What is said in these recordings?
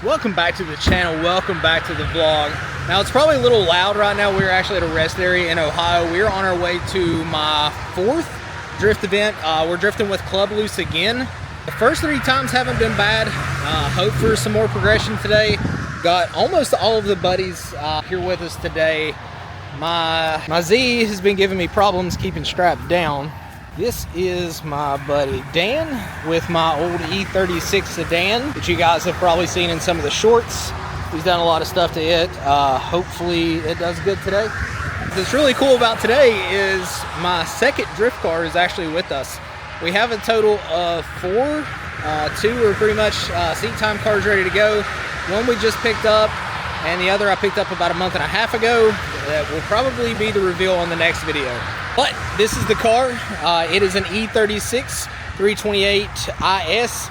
Welcome back to the channel, welcome back to the vlog. Now it's probably a little loud right now. We're actually at a rest area in Ohio. We're on our way to my 4th drift event. We're drifting with Clubloose again. The first 3 times haven't been bad. Hope for some more progression today. Got almost all of the buddies here with us today. My Z has been giving me problems keeping strapped down. This is my buddy Dan with my old E36 sedan that you guys have probably seen in some of the shorts. He's done a lot of stuff to it. Hopefully it does good today. What's really cool about today is my second drift car is actually with us. We have a total of 4. 2 are pretty much seat time cars ready to go. One we just picked up, and the other I picked up about a month and a half ago. That will probably be the reveal on the next video. But this is the car. It is an E36 328 IS.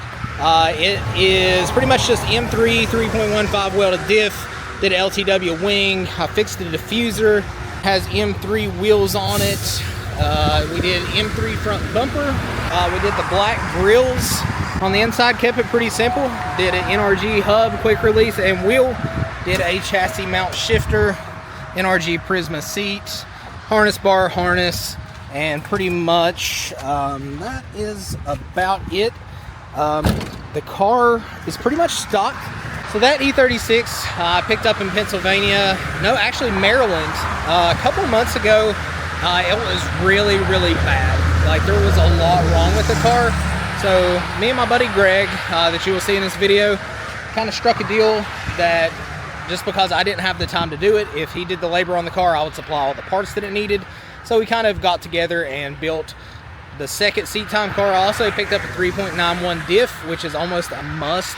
It is pretty much just M3 3.15 welded diff. Did an LTW wing. I fixed the diffuser. Has M3 wheels on it. We did M3 front bumper. We did the black grills on the inside. Kept it pretty simple. Did an NRG hub, quick release, and wheel. Did a chassis mount shifter, NRG Prisma seat, harness bar, harness, and pretty much that is about it. The car is pretty much stock. So that E36 I picked up in Pennsylvania, no, actually Maryland, a couple months ago. It was really bad. Like, there was a lot wrong with the car. So me and my buddy Greg, that you will see in this video, kind of struck a deal that just because I didn't have the time to do it, if he did the labor on the car, I would supply all the parts that it needed. So we kind of got together and built the second seat time car. I also picked up a 3.91 diff, which is almost a must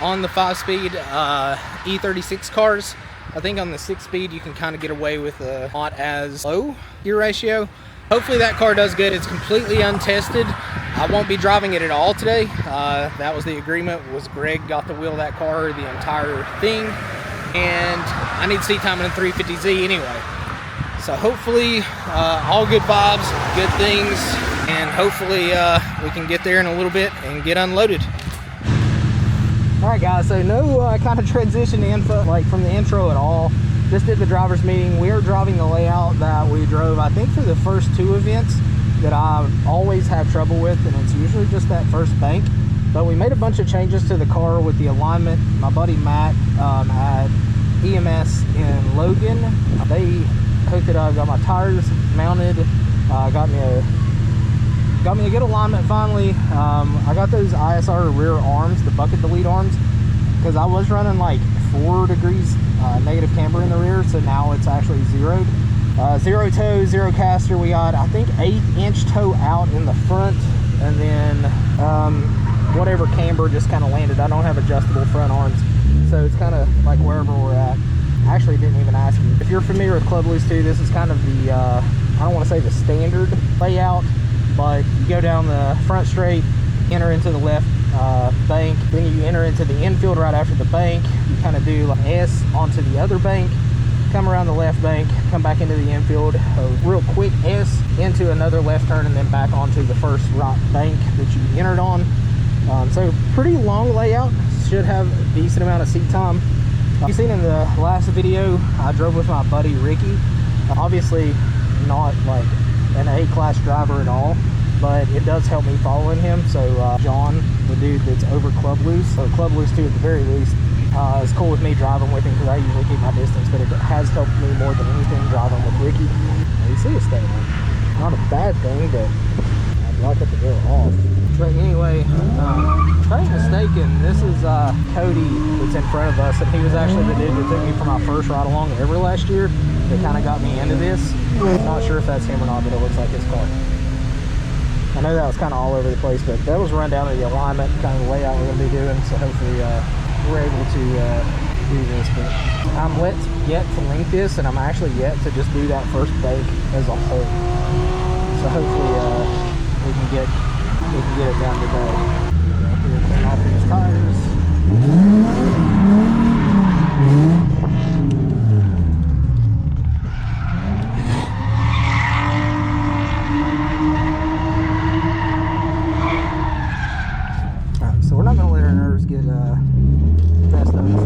on the 5-speed E36 cars. I think on the 6-speed you can kind of get away with a not as low gear ratio. Hopefully that car does good. It's completely untested. I won't be driving it at all today. That was the agreement, was Greg got to wheel that car the entire thing. And I need seat time in a 350Z anyway. So hopefully all good vibes, good things, and hopefully we can get there in a little bit and get unloaded. Alright guys, so no kind of transition info like from the intro at all. Just did the driver's meeting. We are driving the layout that we drove, I think, for the first 2 events that I always have trouble with, and it's usually just that first bank. But we made a bunch of changes to the car with the alignment. My buddy Matt at EMS in Logan, they hooked it up, got my tires mounted, got me a good alignment finally. I got those ISR rear arms, the bucket delete arms, because I was running like 4 degrees negative camber in the rear, so now it's actually zeroed. 0 toe, 0 caster. We got, I think, 1/8 toe out in the front, and then whatever camber just kind of landed. I don't have adjustable front arms, so it's kind of like wherever we're at. I actually didn't even ask you. If you're familiar with Clubloose2, this is kind of the, I don't want to say the standard layout, but you go down the front straight, enter into the left bank, then you enter into the infield right after the bank. You kind of do like S onto the other bank, come around the left bank, come back into the infield, a real quick S into another left turn, and then back onto the first right bank that you entered on. So pretty long layout, should have a decent amount of seat time. You've seen in the last video, I drove with my buddy Ricky. Obviously not like an A-class driver at all, but it does help me following him. So John, the dude that's over Clubloose, so Clubloose2 at the very least, is cool with me driving with him, because I usually keep my distance, but it has helped me more than anything driving with Ricky. You see us staying on. Not a bad thing, but I'd like it to go off. But anyway, if I ain't mistaken, this is Cody that's in front of us, and he was actually the dude that took me for my first ride along ever last year that kind of got me into this. I'm not sure if that's him or not, but it looks like his car. I know that was kind of all over the place, but that was a rundown of the alignment, kind of the layout we're going to be doing, so hopefully we're able to do this. But I'm yet to link this, and I'm actually yet to just do that first bank as a whole. So hopefully we can get it done today. Clean off these tires. Alright, so we're not going to let our nerves get the best of us.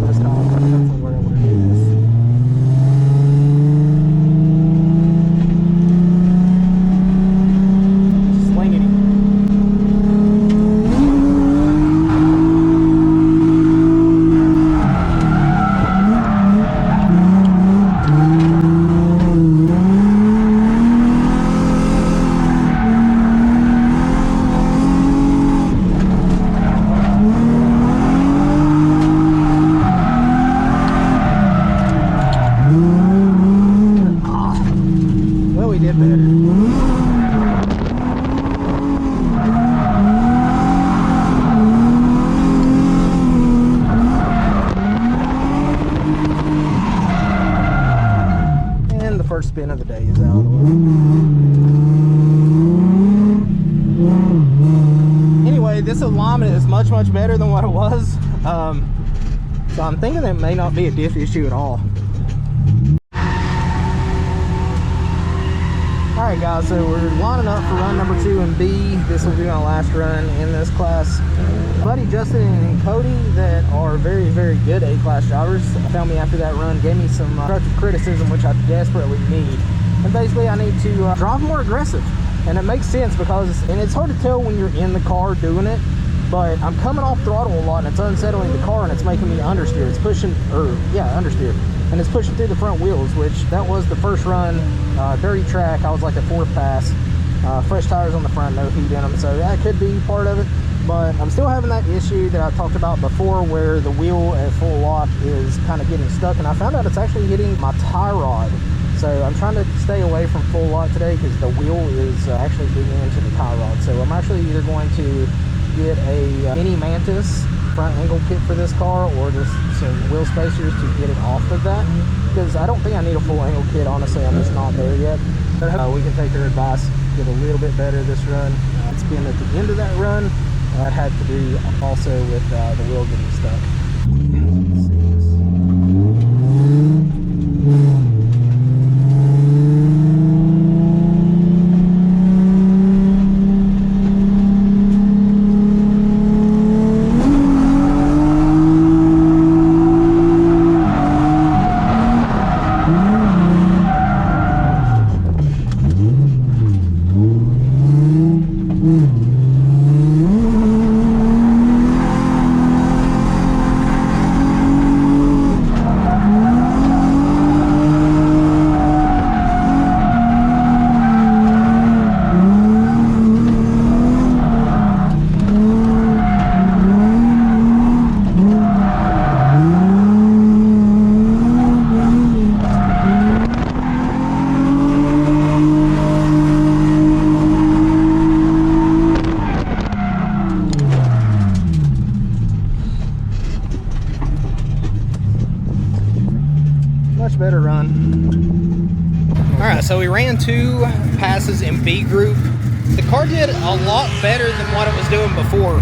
first spin of the day is out of the way. Anyway, this alignment is much better than what it was. So I'm thinking it may not be a diff issue at all. Alright guys, so we're lining up for run number 2 in B. This will be my last run in this class. Buddy Justin and Cody that are very good A-class drivers found me after that run, gave me some constructive criticism, which I desperately need. And basically I need to drive more aggressive. And it makes sense because, and it's hard to tell when you're in the car doing it, but I'm coming off throttle a lot and it's unsettling the car and it's making me understeer. It's pushing, understeer. And it's pushing through the front wheels, which that was the first run, dirty track. I was like a 4th pass, fresh tires on the front, no heat in them. So that could be part of it, but I'm still having that issue that I talked about before where the wheel at full lock is kind of getting stuck. And I found out it's actually hitting my tie rod. So I'm trying to stay away from full lock today because the wheel is actually digging into the tie rod. So I'm actually either going to get a mini Mantis front angle kit for this car or just some wheel spacers to get it off of that, because I don't think I need a full angle kit. Honestly, I'm just not there yet. We can take their advice, get a little bit better this run. It's been at the end of that run I had to do also with the wheel getting stuck. Let's see this. Better run. All right, so we ran 2 passes in B group. The car did a lot better than what it was doing before.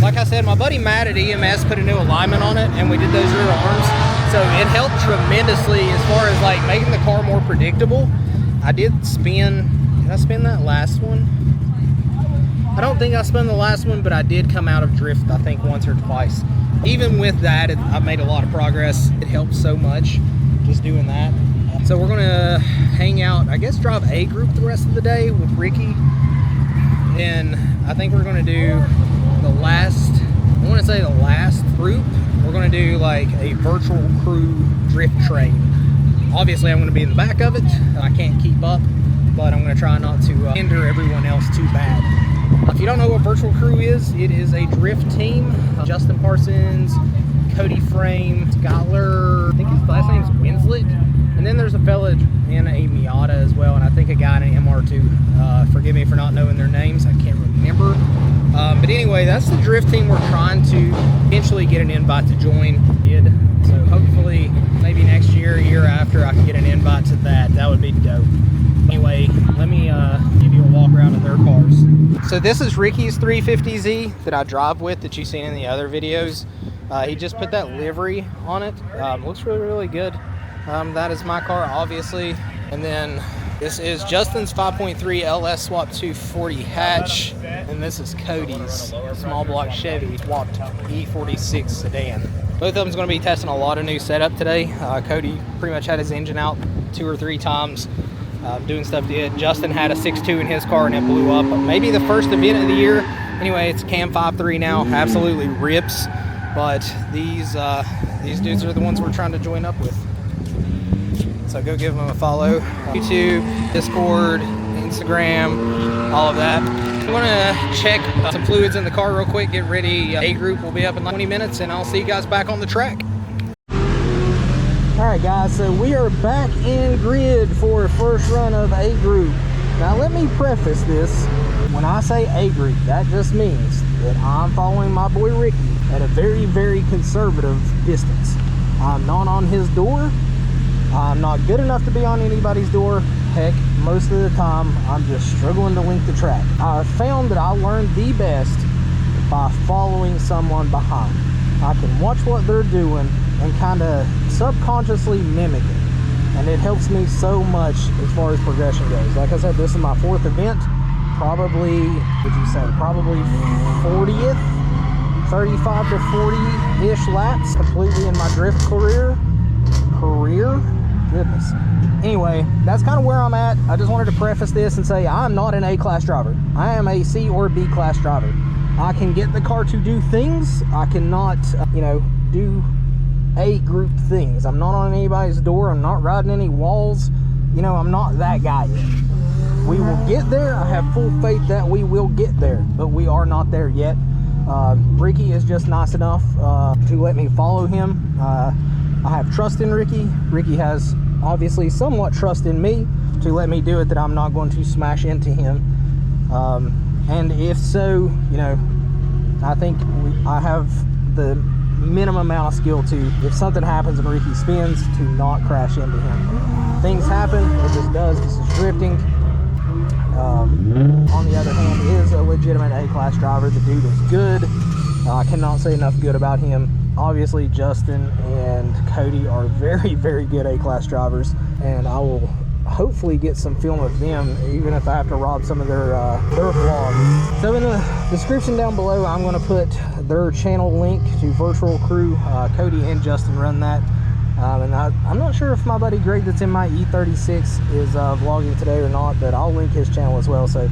Like I said, my buddy Matt at EMS put a new alignment on it and we did those rear arms, so it helped tremendously as far as like making the car more predictable. I did I spin that last one? I don't think I spun the last one, but I did come out of drift I think once or twice. Even with that, I've made a lot of progress. It helps so much just doing that. So we're gonna hang out, I guess drive A group the rest of the day with Ricky. And I think we're gonna do the last group. We're gonna do like a virtual crew drift train. Obviously I'm gonna be in the back of it. I can't keep up, but I'm gonna try not to hinder everyone else too bad. If you don't know what virtual crew is, it is a drift team. Justin Parsons, Cody Frame, Skyler, I think his last name's Winslet, and then there's a fella in a Miata as well, and I think a guy in an MR2. Forgive me for not knowing their names, I can't remember. But anyway, that's the drift team we're trying to eventually get an invite to join. So hopefully, maybe next year, year after, I can get an invite to that. That would be dope. Anyway, let me give you a walk around of their cars. So this is Ricky's 350Z that I drive with that you've seen in the other videos. He just put that livery on it. Looks really good. That is my car, obviously. And then this is Justin's 5.3 LS Swap 240 hatch. And this is Cody's small block Chevy swapped E36 sedan. Both of them's going to be testing a lot of new setup today. Cody pretty much had his engine out 2 or 3 times. Doing stuff to it. Justin had a 6.2 in his car and it blew up. Maybe the first event of the year. Anyway, it's Cam 5.3 now. Absolutely rips. But these dudes are the ones we're trying to join up with. So go give them a follow. YouTube, Discord, Instagram, all of that. I'm gonna check some fluids in the car real quick, get ready. A group will be up in 20 minutes and I'll see you guys back on the track. Alright guys, so we are back in grid for a first run of A group. Now let me preface this. When I say A group, that just means that I'm following my boy Ricky at a very conservative distance. I'm not on his door. I'm not good enough to be on anybody's door. Heck, most of the time, I'm just struggling to link the track. I found that I learned the best by following someone behind. I can watch what they're doing and kind of subconsciously mimic it. And it helps me so much as far as progression goes. Like I said, this is my 4th event. Probably, would you say, probably 40th? 35 to 40-ish laps completely in my drift career. Goodness. Anyway, that's kind of where I'm at. I just wanted to preface this and say I'm not an A-class driver. I am a C or B-class driver. I can get the car to do things. I cannot, you know, do A-group things. I'm not on anybody's door. I'm not riding any walls. You know, I'm not that guy yet. We will get there. I have full faith that we will get there, but we are not there yet. Ricky is just nice enough to let me follow him. I have trust in Ricky. Ricky has obviously somewhat trust in me to let me do it, that I'm not going to smash into him. And if so, you know, I think I have the minimum amount of skill to, if something happens and Ricky spins, to not crash into him. Things happen, it just does. This is drifting. On the other hand, is a legitimate A-class driver. The dude is good. I cannot say enough good about him. Obviously, Justin and Cody are very, very good A-class drivers, and I will hopefully get some film of them, even if I have to rob some of their vlogs. So in the description down below, I'm going to put their channel link to Virtual Crew. Cody and Justin run that. And I'm not sure if my buddy Greg that's in my E36 is vlogging today or not, but I'll link his channel as well. So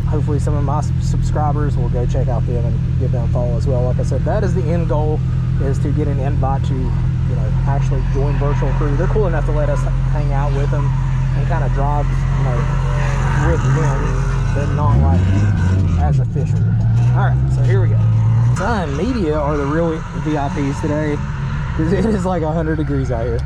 hopefully some of my subscribers will go check out them and give them a follow as well. Like I said, that is the end goal, is to get an invite to, you know, actually join Virtual Crew. They're cool enough to let us hang out with them and kind of drive, you know, with them, but not like as official. All right, so here we go. Sun Media are the real VIPs today, because it is like 100 degrees out here.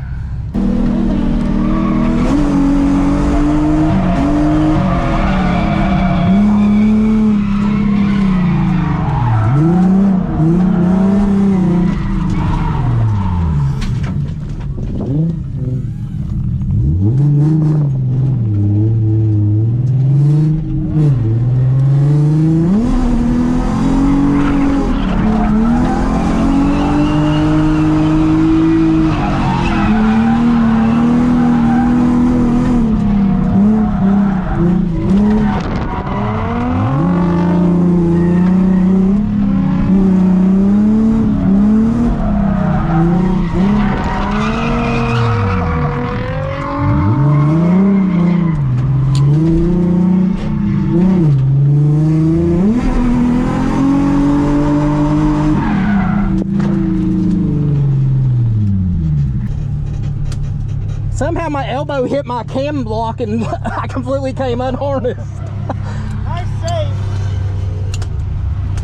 Somehow my elbow hit my cam block and I completely came unharnessed. Nice save.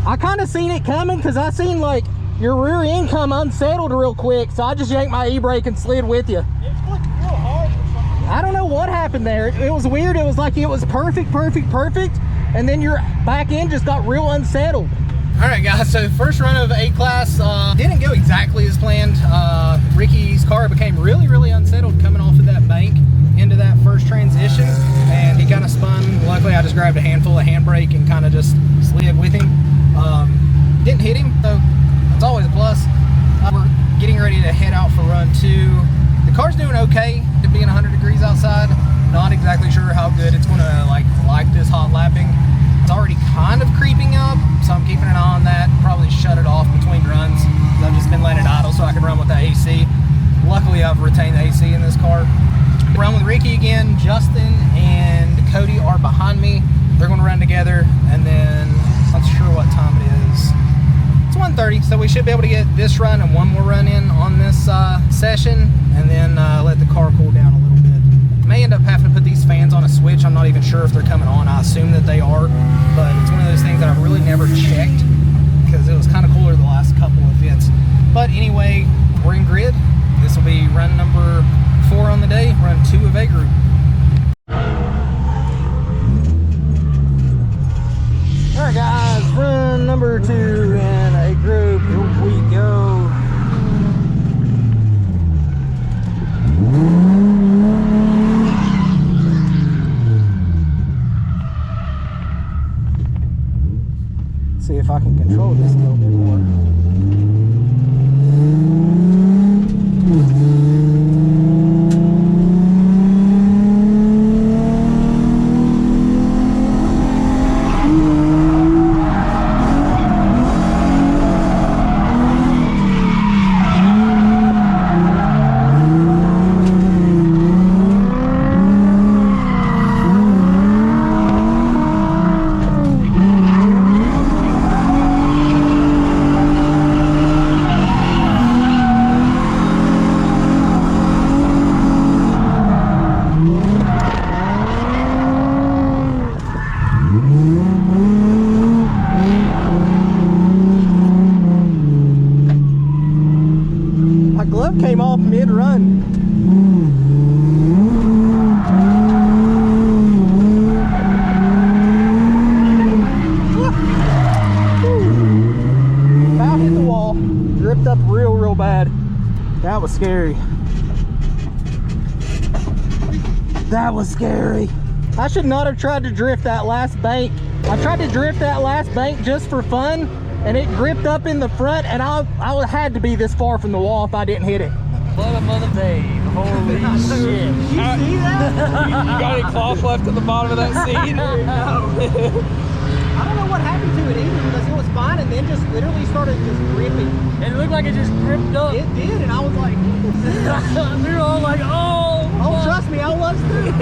I kind of seen it coming, because I seen like your rear end come unsettled real quick, so I just yanked my e-brake and slid with you. It's flipped real hard for some reason. I don't know what happened there. It was weird. It was like it was perfect, and then your back end just got real unsettled. All right, guys, so first run of A-Class didn't go exactly as planned. Ricky's car became really unsettled coming off of that bank into that first transition, and he kind of spun. Luckily, I just grabbed a handful of handbrake and kind of just slid with him. Didn't hit him, so that's always a plus. We're getting ready to head out for run 2. The car's doing okay, it being 100 degrees outside. Not exactly sure how good it's going to like this hot lapping. It's already kind of creeping up, so I'm keeping an eye on that. Probably shut it off between runs. I've just been letting it idle so I can run with the AC. Luckily, I've retained the AC in this car. Run with Ricky again. Justin and Cody are behind me. They're going to run together, and then I'm not sure what time it is. It's 1:30, so we should be able to get this run and one more run in on this session, and then let the car cool down a little bit. May end up having to put these fans on a switch. I'm not even sure if they're coming on. I assume that they are, but it's one of those things that I've really never checked, because it was kind of cooler the last couple of events. But anyway, we're in grid. This will be run number 4 on the day, run 2 of A group. All right, guys, run number 2 in A group. Here we go. My glove came off mid-run. About hit the wall. Dripped up real bad. That was scary. That was scary. I should not have tried to drift that last bank. I tried to drift that last bank just for fun, and it gripped up in the front, and I had to be this far from the wall if I didn't hit it. What a mother Dave. Holy shit. You see that? You got any cloth left at the bottom of that seat? I don't know what happened to it either, because it was fine and then just literally started just gripping. It looked like it just gripped up. It did, and I was like, We were all like, oh. oh, trust me, I was too.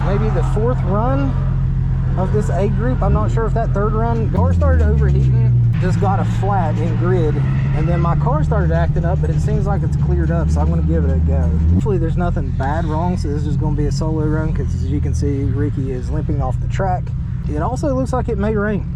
Maybe the fourth run of this A group. I'm not sure if that third run, car started overheating, just got a flat in grid, and then my car started acting up, but it seems like it's cleared up, so I'm going to give it a go. Hopefully there's nothing bad wrong, so this is just going to be a solo run, because as you can see, Ricky is limping off the track. It also looks like it may rain.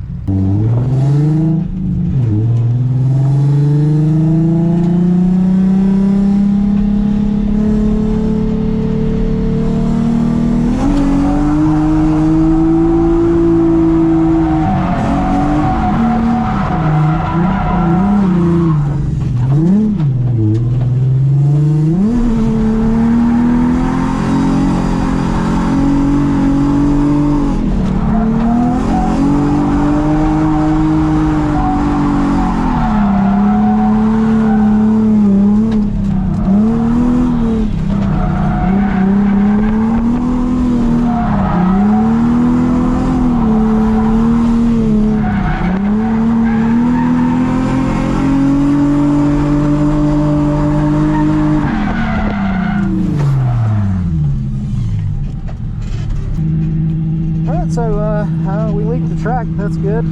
So we leaked the track. That's good.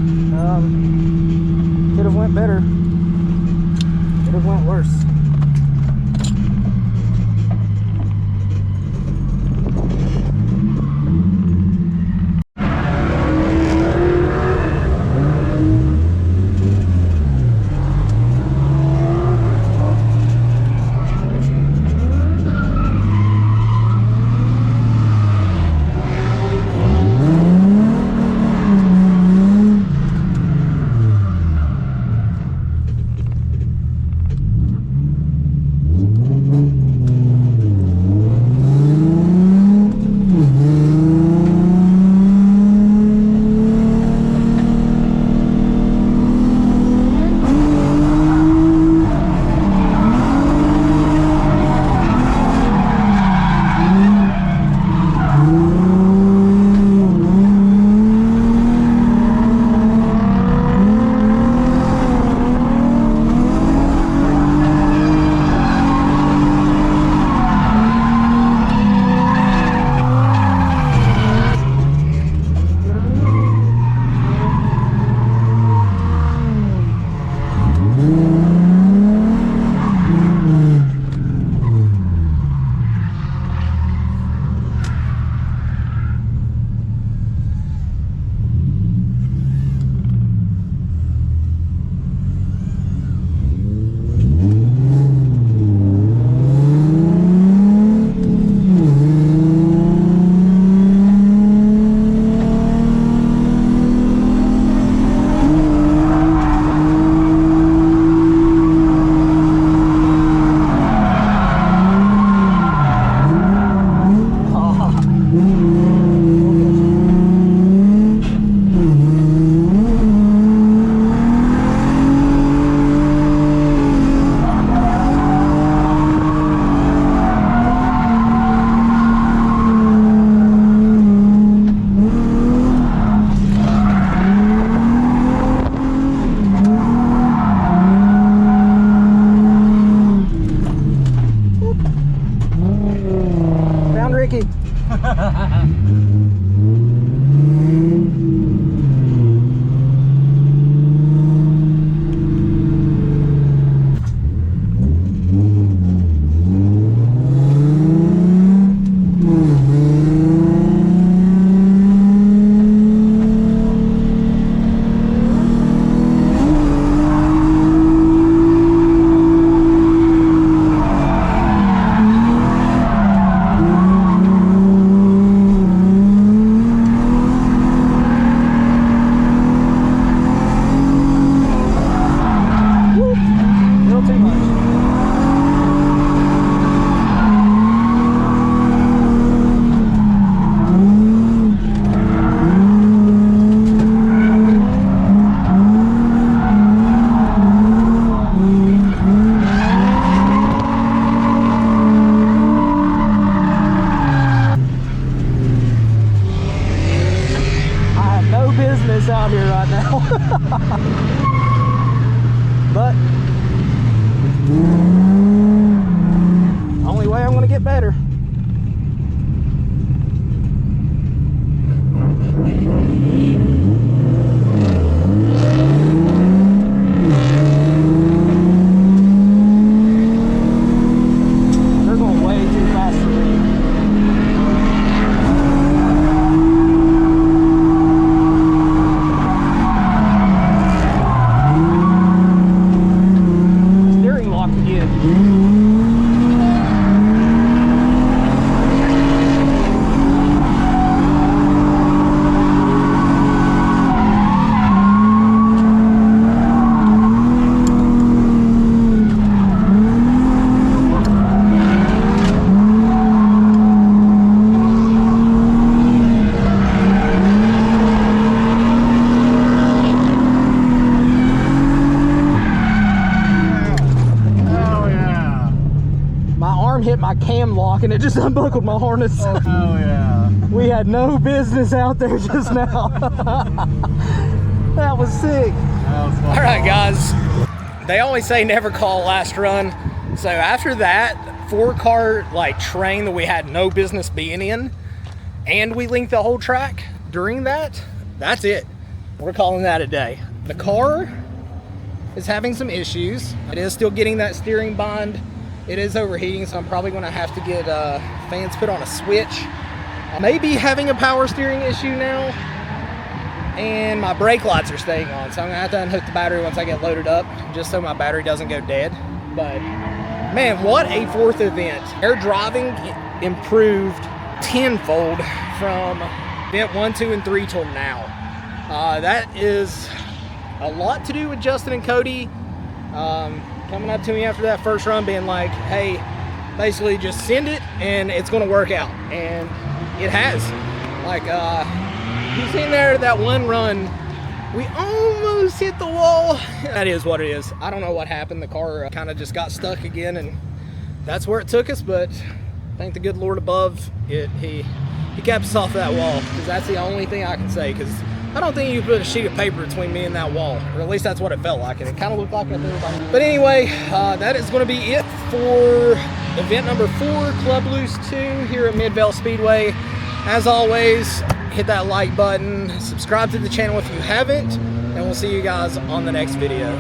Could have went better. Could have went worse. now. But only way I'm gonna get better. They're going way too fast for me. Steering lock again. Hit my cam lock and it just unbuckled my harness. Oh yeah. We had no business out there just now. That was sick. That was fun. All right, guys. They always say never call last run. So after that 4-car like train that we had no business being in, and we linked the whole track during that, that's it. We're calling that a day. The car is having some issues. It is still getting that steering bind. It is overheating, so I'm probably going to have to get fans put on a switch. Maybe having a power steering issue now, and my brake lights are staying on, so I'm going to have to unhook the battery once I get loaded up, just so my battery doesn't go dead. But man, what a 4th event. Air driving improved tenfold from event 1, 2, and 3 till now. That is a lot to do with Justin and Cody. Coming up to me after that first run being like, hey, basically just send it and it's going to work out. And it has. Like, you seen there that one run, we almost hit the wall. That is what it is. I don't know what happened. The car kind of just got stuck again, and that's where it took us. But thank the good Lord above, he kept us off that wall, because that's the only thing I can say. Because I don't think you put a sheet of paper between me and that wall, or at least that's what it felt like, and it kind of looked like it to everybody. But anyway, that is going to be it for event number 4, Clubloose 2 here at Midvale Speedway. As always, hit that like button, subscribe to the channel if you haven't, and we'll see you guys on the next video.